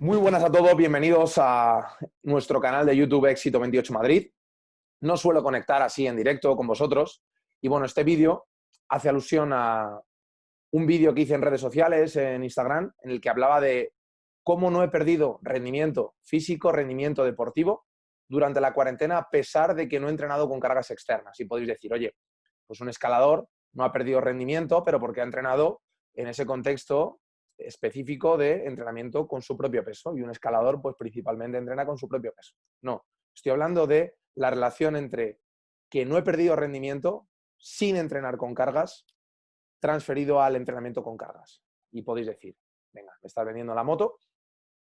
Muy buenas a todos, bienvenidos a nuestro canal de YouTube Éxito 28 Madrid. No suelo conectar así en directo con vosotros y bueno, este vídeo hace alusión a un vídeo que hice en redes sociales, en Instagram, en el que hablaba de cómo no he perdido rendimiento físico, rendimiento deportivo durante la cuarentena a pesar de que no he entrenado con cargas externas. Y podéis decir, oye, pues un escalador no ha perdido rendimiento, pero porque ha entrenado en ese contexto específico de entrenamiento con su propio peso, y un escalador pues principalmente entrena con su propio peso. No, estoy hablando de la relación entre que no he perdido rendimiento sin entrenar con cargas transferido al entrenamiento con cargas. Y podéis decir, venga, me estás vendiendo la moto.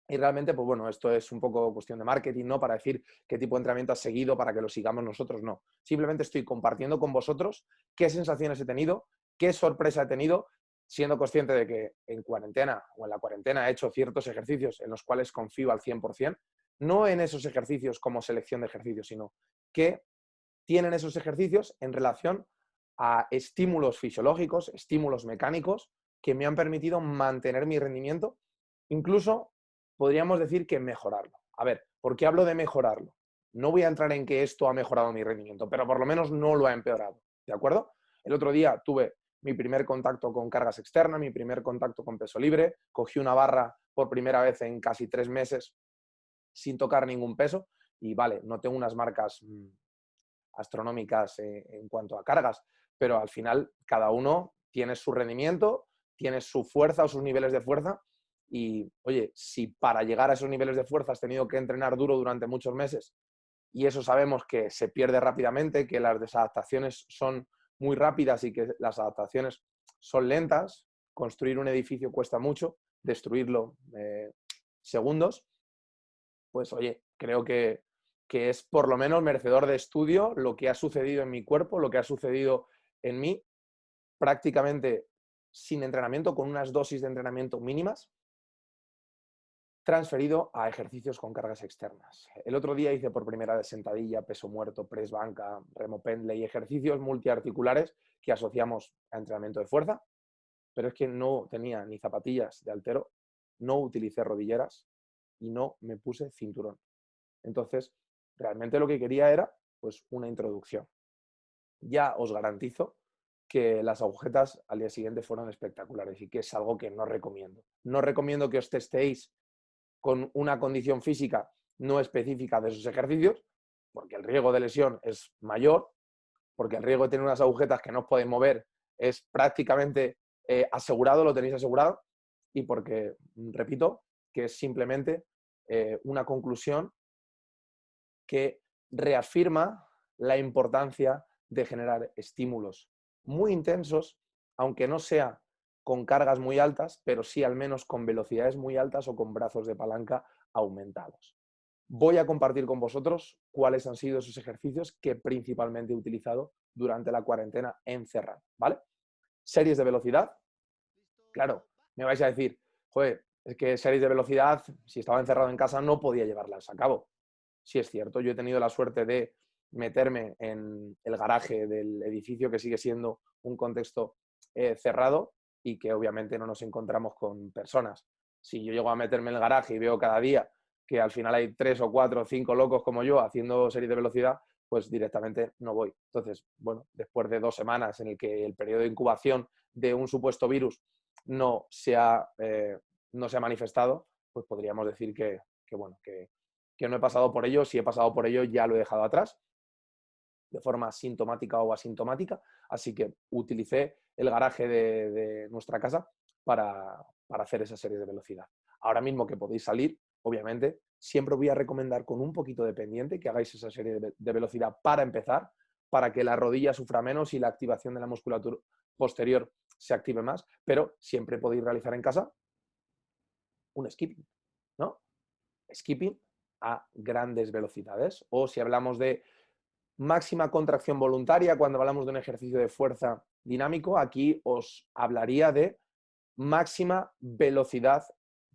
Y realmente, pues bueno, esto es un poco cuestión de marketing, ¿no? Para decir qué tipo de entrenamiento has seguido para que lo sigamos nosotros, no. Simplemente estoy compartiendo con vosotros qué sensaciones he tenido, qué sorpresa he tenido, siendo consciente de que en cuarentena o en la cuarentena he hecho ciertos ejercicios en los cuales confío al 100%, no en esos ejercicios como selección de ejercicios, sino que tienen esos ejercicios en relación a estímulos fisiológicos, estímulos mecánicos que me han permitido mantener mi rendimiento, incluso podríamos decir que mejorarlo. A ver, ¿por qué hablo de mejorarlo? No voy a entrar en que esto ha mejorado mi rendimiento, pero por lo menos no lo ha empeorado, ¿de acuerdo? El otro día tuve mi primer contacto con cargas externas, mi primer contacto con peso libre, cogí una barra por primera vez en casi 3 meses sin tocar ningún peso y vale, no tengo unas marcas astronómicas en cuanto a cargas, pero al final cada uno tiene su rendimiento, tiene su fuerza o sus niveles de fuerza y, oye, si para llegar a esos niveles de fuerza has tenido que entrenar duro durante muchos meses y eso sabemos que se pierde rápidamente, que las desadaptaciones son muy rápidas y que las adaptaciones son lentas, construir un edificio cuesta mucho, destruirlo segundos, pues oye, creo que es por lo menos merecedor de estudio lo que ha sucedido en mi cuerpo, lo que ha sucedido en mí, prácticamente sin entrenamiento, con unas dosis de entrenamiento mínimas, transferido a ejercicios con cargas externas. El otro día hice por primera vez sentadilla, peso muerto, press banca, remo pendlay y ejercicios multiarticulares que asociamos a entrenamiento de fuerza, pero es que no tenía ni zapatillas de haltero, no utilicé rodilleras y no me puse cinturón. Entonces, realmente lo que quería era pues una introducción. Ya os garantizo que las agujetas al día siguiente fueron espectaculares y que es algo que no recomiendo. No recomiendo que os testéis con una condición física no específica de esos ejercicios, porque el riesgo de lesión es mayor, porque el riesgo de tener unas agujetas que no os podéis mover es prácticamente asegurado, lo tenéis asegurado, y porque, repito, que es simplemente una conclusión que reafirma la importancia de generar estímulos muy intensos, aunque no sea con cargas muy altas, pero sí al menos con velocidades muy altas o con brazos de palanca aumentados. Voy a compartir con vosotros cuáles han sido esos ejercicios que principalmente he utilizado durante la cuarentena encerrado, ¿vale? Series de velocidad. Claro, me vais a decir, joder, es que series de velocidad, si estaba encerrado en casa, no podía llevarlas a cabo. Sí, es cierto, yo he tenido la suerte de meterme en el garaje del edificio, que sigue siendo un contexto cerrado y que obviamente no nos encontramos con personas. Si yo llego a meterme en el garaje y veo cada día que al final hay 3 o 4 o 5 locos como yo haciendo series de velocidad, pues directamente no voy. Entonces, bueno, después de 2 semanas en el que el periodo de incubación de un supuesto virus no se ha, no se ha manifestado, pues podríamos decir bueno, que no he pasado por ello. Si he pasado por ello, ya lo he dejado atrás, de forma sintomática o asintomática. Así que utilicé el garaje de nuestra casa para hacer esa serie de velocidad. Ahora mismo que podéis salir, obviamente, siempre voy a recomendar con un poquito de pendiente que hagáis esa serie de velocidad para empezar, para que la rodilla sufra menos y la activación de la musculatura posterior se active más, pero siempre podéis realizar en casa un skipping, ¿no? Skipping a grandes velocidades. O si hablamos de máxima contracción voluntaria, cuando hablamos de un ejercicio de fuerza dinámico, aquí os hablaría de máxima velocidad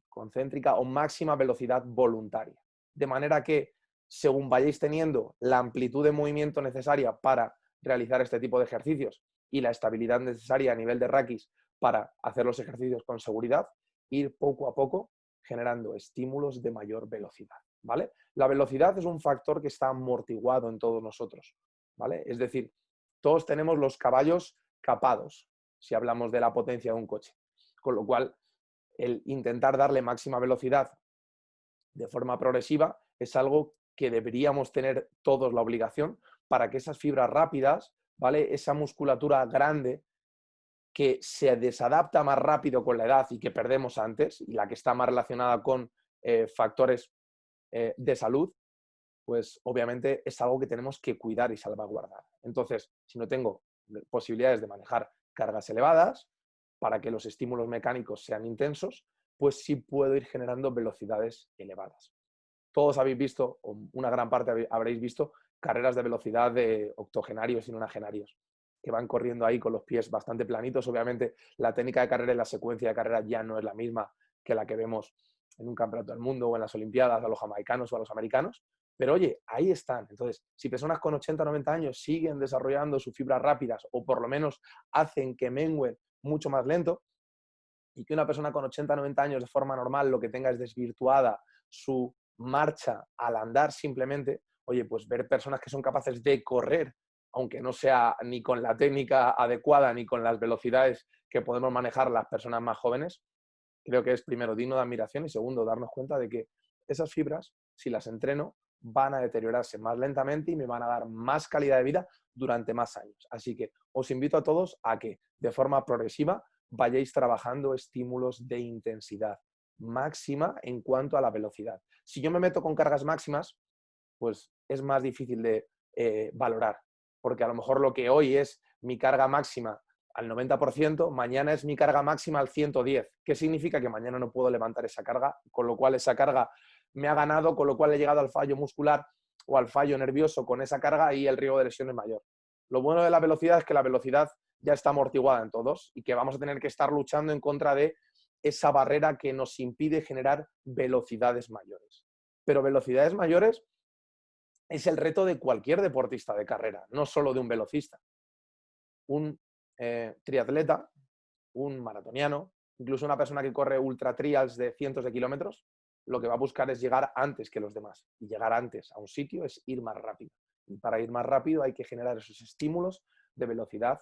concéntrica o máxima velocidad voluntaria. De manera que, según vayáis teniendo la amplitud de movimiento necesaria para realizar este tipo de ejercicios y la estabilidad necesaria a nivel de raquis para hacer los ejercicios con seguridad, ir poco a poco generando estímulos de mayor velocidad, ¿vale? La velocidad es un factor que está amortiguado en todos nosotros, ¿vale? Es decir, todos tenemos los caballos capados, si hablamos de la potencia de un coche. Con lo cual, el intentar darle máxima velocidad de forma progresiva es algo que deberíamos tener todos la obligación para que esas fibras rápidas, ¿vale? Esa musculatura grande que se desadapta más rápido con la edad y que perdemos antes, y la que está más relacionada con factores de salud, pues obviamente es algo que tenemos que cuidar y salvaguardar. Entonces, si no tengo posibilidades de manejar cargas elevadas para que los estímulos mecánicos sean intensos, pues sí puedo ir generando velocidades elevadas. Todos habéis visto, o una gran parte habréis visto, carreras de velocidad de octogenarios y nonagenarios, que van corriendo ahí con los pies bastante planitos. Obviamente, la técnica de carrera y la secuencia de carrera ya no es la misma que la que vemos en un campeonato del mundo o en las Olimpiadas a los jamaicanos o a los americanos, pero oye, ahí están. Entonces, si personas con 80 o 90 años siguen desarrollando sus fibras rápidas o por lo menos hacen que mengüen mucho más lento, y que una persona con 80 o 90 años de forma normal lo que tenga es desvirtuada su marcha al andar simplemente, oye, pues ver personas que son capaces de correr, aunque no sea ni con la técnica adecuada ni con las velocidades que podemos manejar las personas más jóvenes, creo que es primero digno de admiración y segundo darnos cuenta de que esas fibras, si las entreno, van a deteriorarse más lentamente y me van a dar más calidad de vida durante más años. Así que os invito a todos a que de forma progresiva vayáis trabajando estímulos de intensidad máxima en cuanto a la velocidad. Si yo me meto con cargas máximas, pues es más difícil de valorar, porque a lo mejor lo que hoy es mi carga máxima al 90%, mañana es mi carga máxima al 110%. ¿Qué significa? Que mañana no puedo levantar esa carga, con lo cual esa carga me ha ganado, con lo cual he llegado al fallo muscular o al fallo nervioso con esa carga y el riesgo de lesión es mayor. Lo bueno de la velocidad es que la velocidad ya está amortiguada en todos y que vamos a tener que estar luchando en contra de esa barrera que nos impide generar velocidades mayores. Pero velocidades mayores es el reto de cualquier deportista de carrera, no solo de un velocista. Un triatleta, un maratoniano, incluso una persona que corre ultra trials de cientos de kilómetros, lo que va a buscar es llegar antes que los demás. Y llegar antes a un sitio es ir más rápido. Y para ir más rápido hay que generar esos estímulos de velocidad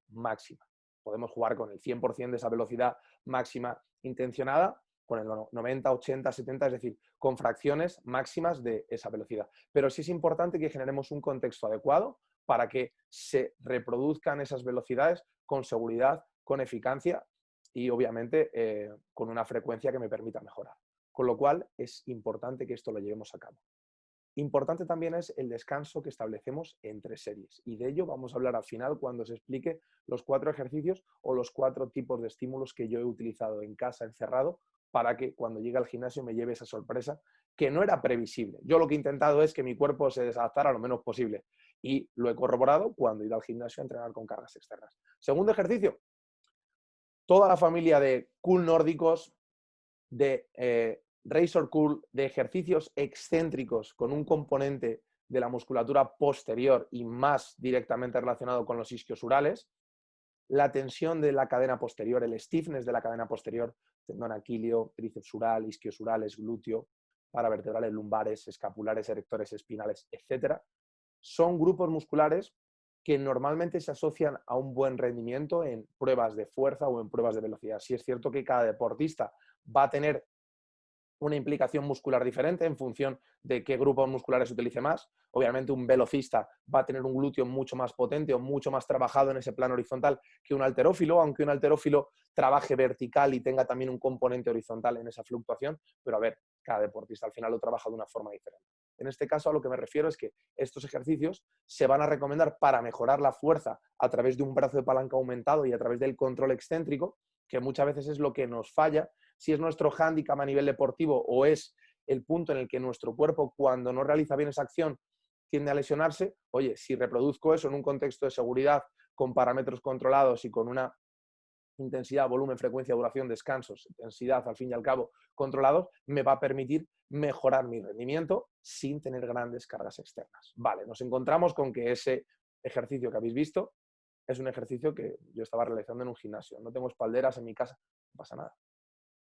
máxima. Podemos jugar con el 100% de esa velocidad máxima intencionada, con el 90, 80, 70, es decir, con fracciones máximas de esa velocidad. Pero sí es importante que generemos un contexto adecuado para que se reproduzcan esas velocidades con seguridad, con eficacia y obviamente con una frecuencia que me permita mejorar. Con lo cual es importante que esto lo llevemos a cabo. Importante también es el descanso que establecemos entre series y de ello vamos a hablar al final cuando se explique los 4 ejercicios o los 4 tipos de estímulos que yo he utilizado en casa encerrado para que cuando llegue al gimnasio me lleve esa sorpresa que no era previsible. Yo lo que he intentado es que mi cuerpo se desadaptara lo menos posible y lo he corroborado cuando he ido al gimnasio a entrenar con cargas externas. Segundo ejercicio, toda la familia de cool nórdicos, de razor curl, de ejercicios excéntricos con un componente de la musculatura posterior y más directamente relacionado con los isquiosurales, la tensión de la cadena posterior, el stiffness de la cadena posterior, tendón aquileo, tríceps sural, isquiosurales, glúteo, paravertebrales lumbares, escapulares, erectores espinales, etcétera, son grupos musculares que normalmente se asocian a un buen rendimiento en pruebas de fuerza o en pruebas de velocidad. Sí es cierto que cada deportista va a tener una implicación muscular diferente en función de qué grupos musculares utilice más. Obviamente un velocista va a tener un glúteo mucho más potente o mucho más trabajado en ese plano horizontal que un halterófilo, aunque un halterófilo trabaje vertical y tenga también un componente horizontal en esa fluctuación, pero a ver, cada deportista al final lo trabaja de una forma diferente. En este caso a lo que me refiero es que estos ejercicios se van a recomendar para mejorar la fuerza a través de un brazo de palanca aumentado y a través del control excéntrico, que muchas veces es lo que nos falla si es nuestro hándicap a nivel deportivo o es el punto en el que nuestro cuerpo, cuando no realiza bien esa acción, tiende a lesionarse. Oye, si reproduzco eso en un contexto de seguridad, con parámetros controlados y con una intensidad, volumen, frecuencia, duración, descansos, intensidad, al fin y al cabo, controlados, me va a permitir mejorar mi rendimiento sin tener grandes cargas externas. Vale, nos encontramos con que ese ejercicio que habéis visto es un ejercicio que yo estaba realizando en un gimnasio. No tengo espalderas en mi casa, no pasa nada.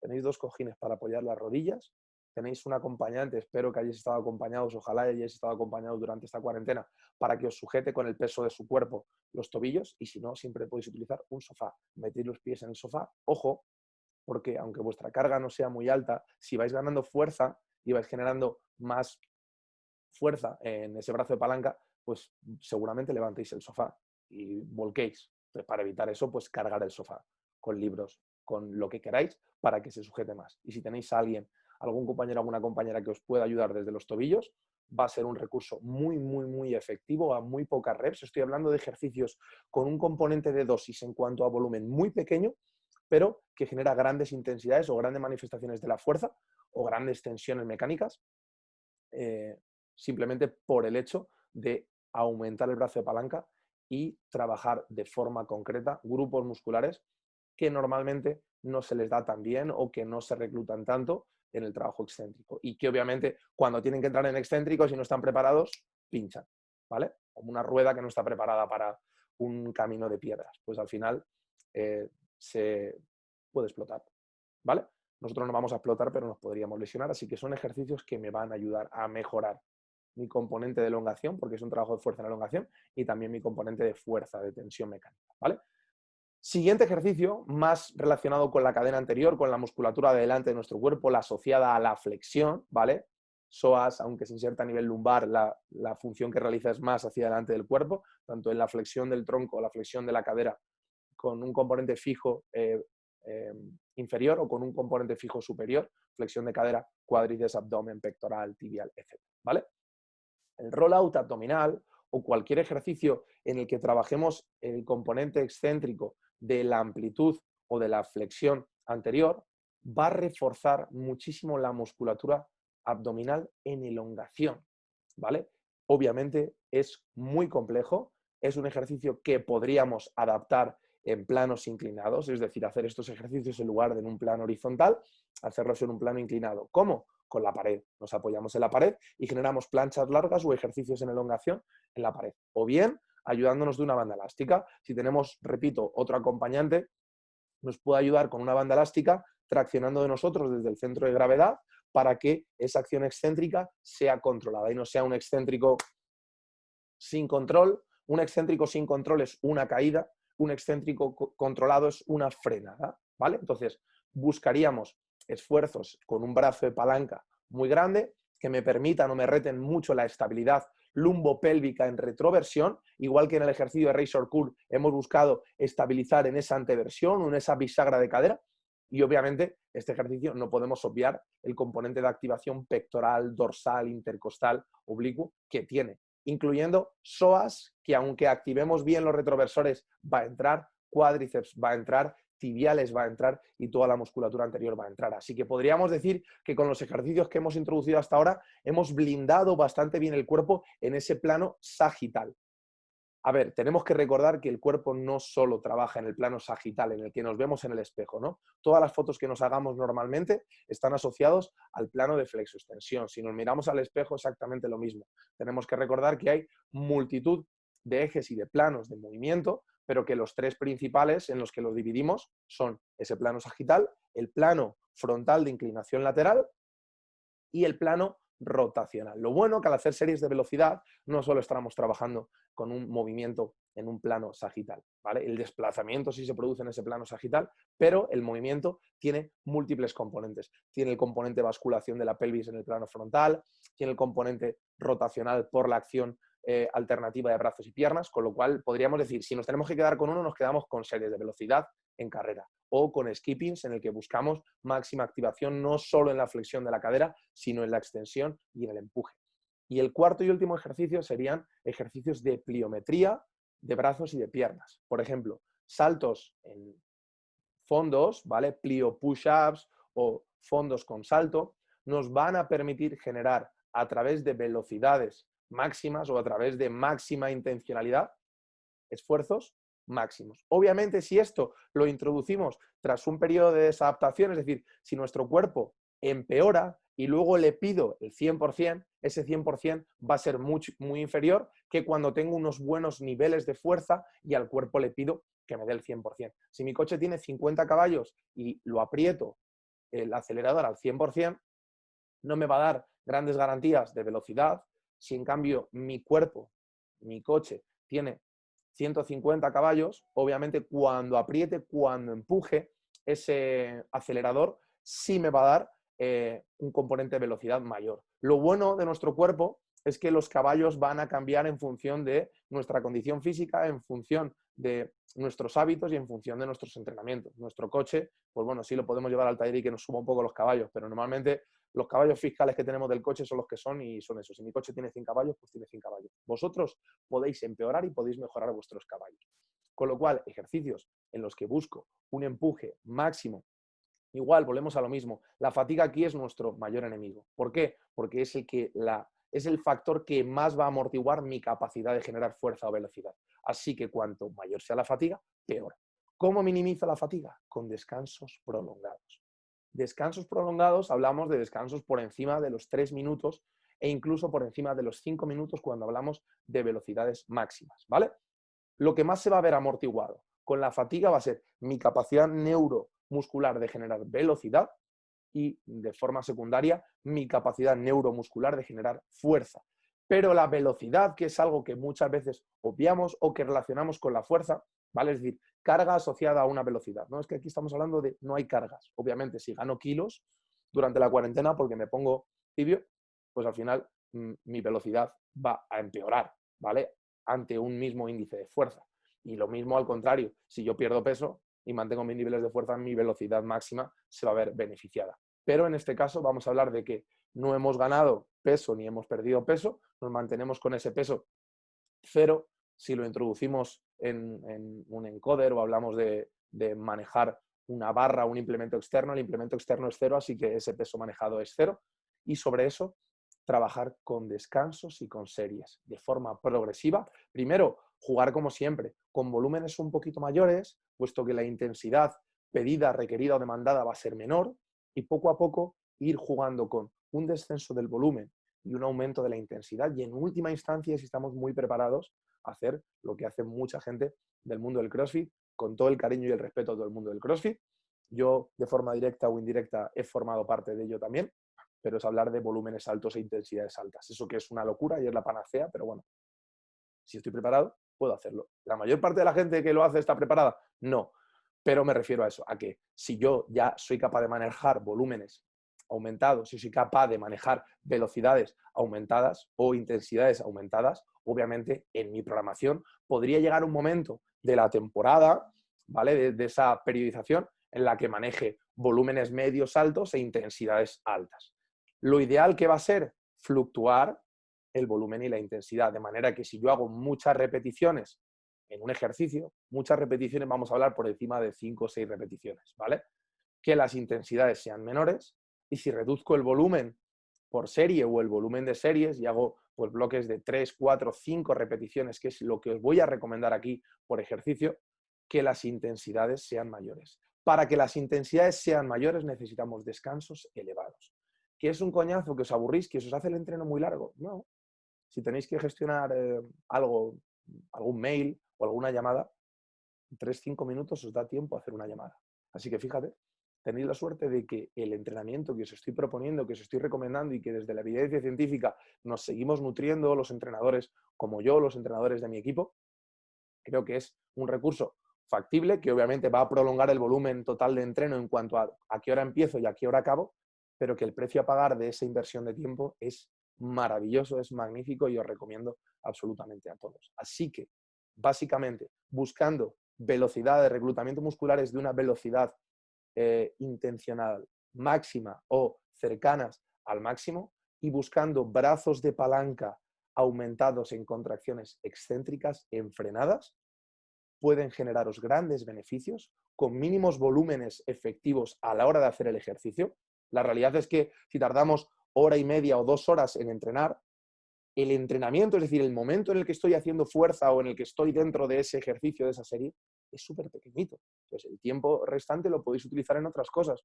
tenéis 2 cojines para apoyar las rodillas, tenéis un acompañante, espero que hayáis estado acompañados, ojalá hayáis estado acompañados durante esta cuarentena, para que os sujete con el peso de su cuerpo los tobillos, y si no, siempre podéis utilizar un sofá. Metéis los pies en el sofá, ojo, porque aunque vuestra carga no sea muy alta, si vais ganando fuerza y vais generando más fuerza en ese brazo de palanca, pues seguramente levantéis el sofá y volquéis. Entonces, para evitar eso, pues cargar el sofá con libros, con lo que queráis, para que se sujete más. Y si tenéis a alguien, algún compañero, alguna compañera que os pueda ayudar desde los tobillos, va a ser un recurso muy, muy, muy efectivo a muy pocas reps. Estoy hablando de ejercicios con un componente de dosis en cuanto a volumen muy pequeño, pero que genera grandes intensidades o grandes manifestaciones de la fuerza o grandes tensiones mecánicas, simplemente por el hecho de aumentar el brazo de palanca y trabajar de forma concreta grupos musculares que normalmente no se les da tan bien o que no se reclutan tanto en el trabajo excéntrico. Y que obviamente cuando tienen que entrar en excéntricos y no están preparados, pinchan, ¿vale? Como una rueda que no está preparada para un camino de piedras. Pues al final se puede explotar, ¿vale? Nosotros no vamos a explotar, pero nos podríamos lesionar, así que son ejercicios que me van a ayudar a mejorar mi componente de elongación, porque es un trabajo de fuerza en elongación, y también mi componente de fuerza, de tensión mecánica, ¿vale? Siguiente ejercicio, más relacionado con la cadena anterior, con la musculatura de delante de nuestro cuerpo, la asociada a la flexión, ¿vale? Psoas, aunque se inserta a nivel lumbar, la función que realiza es más hacia delante del cuerpo, tanto en la flexión del tronco o la flexión de la cadera, con un componente fijo inferior o con un componente fijo superior, flexión de cadera, cuádriceps, abdomen, pectoral, tibial, etc. ¿Vale? El rollout abdominal o cualquier ejercicio en el que trabajemos el componente excéntrico de la amplitud o de la flexión anterior va a reforzar muchísimo la musculatura abdominal en elongación, ¿vale? Obviamente es muy complejo, es un ejercicio que podríamos adaptar en planos inclinados, es decir, hacer estos ejercicios en lugar de en un plano horizontal, hacerlos en un plano inclinado. ¿Cómo? Con la pared. Nos apoyamos en la pared y generamos planchas largas o ejercicios en elongación en la pared. O bien, ayudándonos de una banda elástica. Si tenemos, repito, otro acompañante, nos puede ayudar con una banda elástica traccionando de nosotros desde el centro de gravedad para que esa acción excéntrica sea controlada y no sea un excéntrico sin control. Un excéntrico sin control es una caída, un excéntrico controlado es una frenada, ¿vale? Entonces, buscaríamos esfuerzos con un brazo de palanca muy grande que me permitan o me reten mucho la estabilidad lumbopélvica en retroversión, igual que en el ejercicio de Razor Curl hemos buscado estabilizar en esa anteversión o en esa bisagra de cadera. Y obviamente este ejercicio no podemos obviar el componente de activación pectoral, dorsal, intercostal, oblicuo que tiene, incluyendo psoas, que aunque activemos bien los retroversores va a entrar, cuádriceps va a entrar, tibiales va a entrar y toda la musculatura anterior va a entrar. Así que podríamos decir que con los ejercicios que hemos introducido hasta ahora hemos blindado bastante bien el cuerpo en ese plano sagital. A ver, tenemos que recordar que el cuerpo no solo trabaja en el plano sagital, en el que nos vemos en el espejo, ¿no? Todas las fotos que nos hagamos normalmente están asociados al plano de flexoextensión. Si nos miramos al espejo, exactamente lo mismo. Tenemos que recordar que hay multitud de ejes y de planos de movimiento, pero que los tres principales en los que los dividimos son ese plano sagital, el plano frontal de inclinación lateral y el plano rotacional. Lo bueno que al hacer series de velocidad no solo estamos trabajando con un movimiento en un plano sagital, ¿vale? El desplazamiento sí se produce en ese plano sagital, pero el movimiento tiene múltiples componentes. Tiene el componente basculación de la pelvis en el plano frontal, tiene el componente rotacional por la acción alternativa de brazos y piernas, con lo cual podríamos decir, si nos tenemos que quedar con uno, nos quedamos con series de velocidad en carrera o con skippings en el que buscamos máxima activación no solo en la flexión de la cadera, sino en la extensión y en el empuje. Y el cuarto y último ejercicio serían ejercicios de pliometría de brazos y de piernas. Por ejemplo, saltos en fondos, ¿vale? Plio push-ups o fondos con salto, nos van a permitir generar a través de velocidades máximas o a través de máxima intencionalidad esfuerzos máximos. Obviamente, si esto lo introducimos tras un periodo de desadaptación, es decir, si nuestro cuerpo empeora y luego le pido el 100%, ese 100% va a ser muy inferior que cuando tengo unos buenos niveles de fuerza y al cuerpo le pido que me dé el 100%. Si mi coche tiene 50 caballos y lo aprieto el acelerador al 100%, no me va a dar grandes garantías de velocidad. Si en cambio mi cuerpo, mi coche, tiene 150 caballos, obviamente cuando apriete, cuando empuje ese acelerador, sí me va a dar un componente de velocidad mayor. Lo bueno de nuestro cuerpo es que los caballos van a cambiar en función de nuestra condición física, en función de nuestros hábitos y en función de nuestros entrenamientos. Nuestro coche, pues bueno, sí lo podemos llevar al taller y que nos suba un poco los caballos, pero normalmente los caballos fiscales que tenemos del coche son los que son y son esos. Si mi coche tiene 100 caballos, pues tiene 100 caballos. Vosotros podéis empeorar y podéis mejorar vuestros caballos. Con lo cual, ejercicios en los que busco un empuje máximo. Igual, volvemos a lo mismo. La fatiga aquí es nuestro mayor enemigo. ¿Por qué? Porque es el factor que más va a amortiguar mi capacidad de generar fuerza o velocidad. Así que cuanto mayor sea la fatiga, peor. ¿Cómo minimizo la fatiga? Con descansos prolongados. Descansos prolongados, hablamos de descansos por encima de los 3 minutos e incluso por encima de los 5 minutos cuando hablamos de velocidades máximas, ¿vale? Lo que más se va a ver amortiguado con la fatiga va a ser mi capacidad neuromuscular de generar velocidad y, de forma secundaria, mi capacidad neuromuscular de generar fuerza. Pero la velocidad, que es algo que muchas veces obviamos o que relacionamos con la fuerza, ¿vale? Es decir, carga asociada a una velocidad. No es que aquí estamos hablando de no hay cargas. Obviamente, si gano kilos durante la cuarentena porque me pongo tibio, pues al final mi velocidad va a empeorar, ¿vale? Ante un mismo índice de fuerza. Y lo mismo al contrario, si yo pierdo peso y mantengo mis niveles de fuerza, mi velocidad máxima se va a ver beneficiada. Pero en este caso vamos a hablar de que no hemos ganado peso ni hemos perdido peso, nos mantenemos con ese peso cero. Si lo introducimos en un encoder o hablamos de manejar una barra, un implemento externo, el implemento externo es cero, así que ese peso manejado es cero. Y sobre eso, trabajar con descansos y con series de forma progresiva. Primero, jugar como siempre, con volúmenes un poquito mayores, puesto que la intensidad pedida, requerida o demandada va a ser menor, y poco a poco ir jugando con un descenso del volumen y un aumento de la intensidad, y en última instancia, si estamos muy preparados, hacer lo que hace mucha gente del mundo del CrossFit, con todo el cariño y el respeto a todo el mundo del CrossFit. Yo, de forma directa o indirecta, he formado parte de ello también, pero es hablar de volúmenes altos e intensidades altas. Eso que es una locura y es la panacea, pero bueno, si estoy preparado, puedo hacerlo. ¿La mayor parte de la gente que lo hace está preparada? No, pero me refiero a eso, a que si yo ya soy capaz de manejar volúmenes aumentados, si soy capaz de manejar velocidades aumentadas o intensidades aumentadas, obviamente en mi programación podría llegar un momento de la temporada, ¿vale? De esa periodización en la que maneje volúmenes medios altos e intensidades altas. Lo ideal que va a ser fluctuar el volumen y la intensidad, de manera que si yo hago muchas repeticiones en un ejercicio, muchas repeticiones, vamos a hablar por encima de 5 o 6 repeticiones, ¿vale? Que las intensidades sean menores, y si reduzco el volumen por serie o el volumen de series y hago pues bloques de 3, 4, 5 repeticiones, que es lo que os voy a recomendar aquí por ejercicio, que las intensidades sean mayores. Para que las intensidades sean mayores necesitamos descansos elevados. ¿Que es un coñazo, que os aburrís, que os hace el entreno muy largo? No. Si tenéis que gestionar algo, algún mail o alguna llamada, 3-5 minutos os da tiempo a hacer una llamada. Así que fíjate, tenéis la suerte de que el entrenamiento que os estoy proponiendo, que os estoy recomendando y que desde la evidencia científica nos seguimos nutriendo los entrenadores como yo, los entrenadores de mi equipo, creo que es un recurso factible que obviamente va a prolongar el volumen total de entreno en cuanto a qué hora empiezo y a qué hora acabo, pero que el precio a pagar de esa inversión de tiempo es maravilloso, es magnífico y os recomiendo absolutamente a todos. Así que, básicamente, buscando velocidad de reclutamiento muscular es de una velocidad intencional máxima o cercanas al máximo, y buscando brazos de palanca aumentados en contracciones excéntricas enfrenadas, pueden generaros grandes beneficios con mínimos volúmenes efectivos a la hora de hacer el ejercicio. La realidad es que si tardamos hora y media o 2 horas en entrenar, el entrenamiento, es decir, el momento en el que estoy haciendo fuerza o en el que estoy dentro de ese ejercicio, de esa serie, es súper pequeñito. Entonces, el tiempo restante lo podéis utilizar en otras cosas.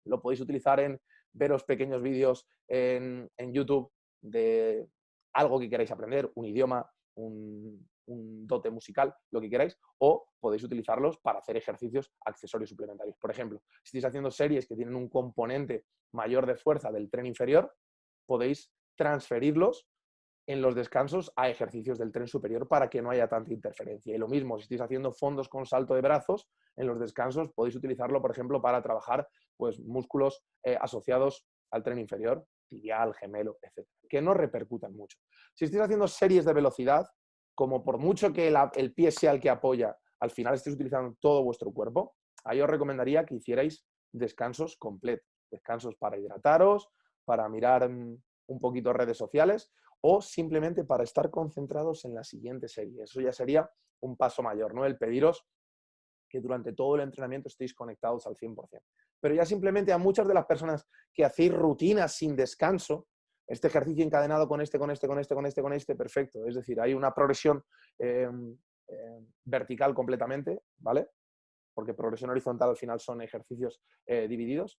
Lo podéis utilizar en veros pequeños vídeos en YouTube de algo que queráis aprender, un idioma, un dote musical, lo que queráis, o podéis utilizarlos para hacer ejercicios accesorios suplementarios. Por ejemplo, si estáis haciendo series que tienen un componente mayor de fuerza del tren inferior, podéis transferirlos en los descansos a ejercicios del tren superior para que no haya tanta interferencia. Y lo mismo, si estáis haciendo fondos con salto de brazos, en los descansos podéis utilizarlo, por ejemplo, para trabajar pues, músculos asociados al tren inferior, tibial, gemelo, etc. Que no repercutan mucho. Si estáis haciendo series de velocidad, como por mucho que el pie sea el que apoya, al final estéis utilizando todo vuestro cuerpo, ahí os recomendaría que hicierais descansos completos. Descansos para hidrataros, para mirar un poquito redes sociales, o simplemente para estar concentrados en la siguiente serie. Eso ya sería un paso mayor, ¿no? El pediros que durante todo el entrenamiento estéis conectados al 100%. Pero ya simplemente a muchas de las personas que hacéis rutinas sin descanso, este ejercicio encadenado con este, perfecto. Es decir, hay una progresión vertical completamente, ¿vale? Porque progresión horizontal al final son ejercicios divididos.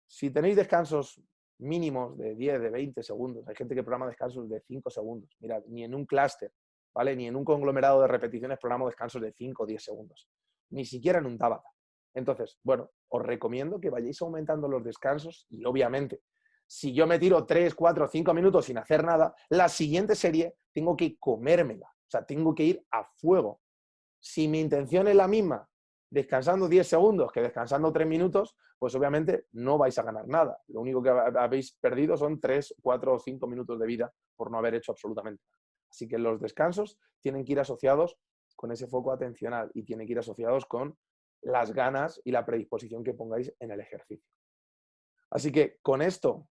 Si tenéis descansos mínimos de 10, de 20 segundos, hay gente que programa descansos de 5 segundos. Mirad, ni en un clúster, ¿vale? Ni en un conglomerado de repeticiones programo descansos de 5 o 10 segundos. Ni siquiera en un Tabata. Entonces, bueno, os recomiendo que vayáis aumentando los descansos y obviamente, si yo me tiro 3, 4, 5 minutos sin hacer nada, la siguiente serie tengo que comérmela. O sea, tengo que ir a fuego. Si mi intención es la misma, descansando 10 segundos que descansando 3 minutos, pues obviamente no vais a ganar nada. Lo único que habéis perdido son 3, 4 o 5 minutos de vida por no haber hecho absolutamente nada. Así que los descansos tienen que ir asociados con ese foco atencional y tienen que ir asociados con las ganas y la predisposición que pongáis en el ejercicio. Así que con esto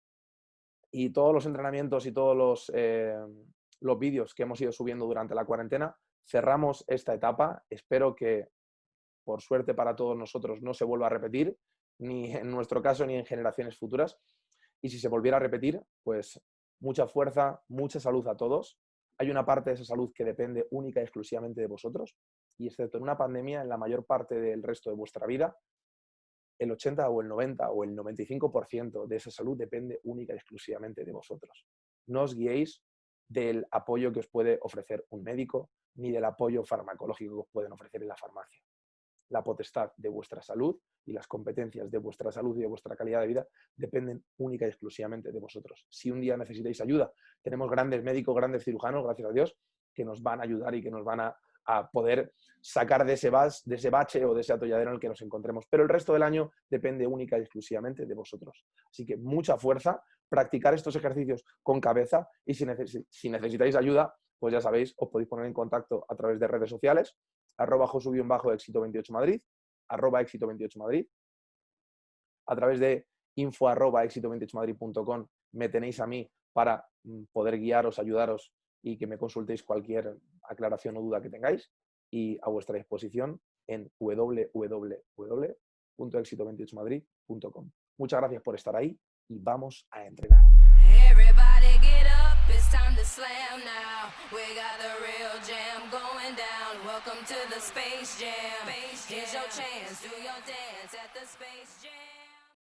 y todos los entrenamientos y todos los vídeos que hemos ido subiendo durante la cuarentena, cerramos esta etapa. Espero que, por suerte para todos nosotros, no se vuelva a repetir, ni en nuestro caso ni en generaciones futuras. Y si se volviera a repetir, pues mucha fuerza, mucha salud a todos. Hay una parte de esa salud que depende única y exclusivamente de vosotros. Y excepto en una pandemia, en la mayor parte del resto de vuestra vida, el 80 o el 90 o el 95% de esa salud depende única y exclusivamente de vosotros. No os guiéis del apoyo que os puede ofrecer un médico, ni del apoyo farmacológico que os pueden ofrecer en la farmacia. La potestad de vuestra salud y las competencias de vuestra salud y de vuestra calidad de vida dependen única y exclusivamente de vosotros. Si un día necesitáis ayuda, tenemos grandes médicos, grandes cirujanos, gracias a Dios, que nos van a ayudar y que nos van a poder sacar de ese bache o de ese atolladero en el que nos encontremos. Pero el resto del año depende única y exclusivamente de vosotros. Así que mucha fuerza, practicar estos ejercicios con cabeza y si necesitáis ayuda, pues ya sabéis, os podéis poner en contacto a través de redes sociales, @josu_éxito28madrid, @éxito28madrid, a través de info@éxito28madrid.com me tenéis a mí para poder guiaros, ayudaros y que me consultéis cualquier aclaración o duda que tengáis, y a vuestra disposición en www.éxito28madrid.com. Muchas gracias por estar ahí y vamos a entrenar. Everybody get up, it's time to slam now. We got the real jam going down. Welcome to the Space Jam. Here's your chance, do your dance at the Space Jam.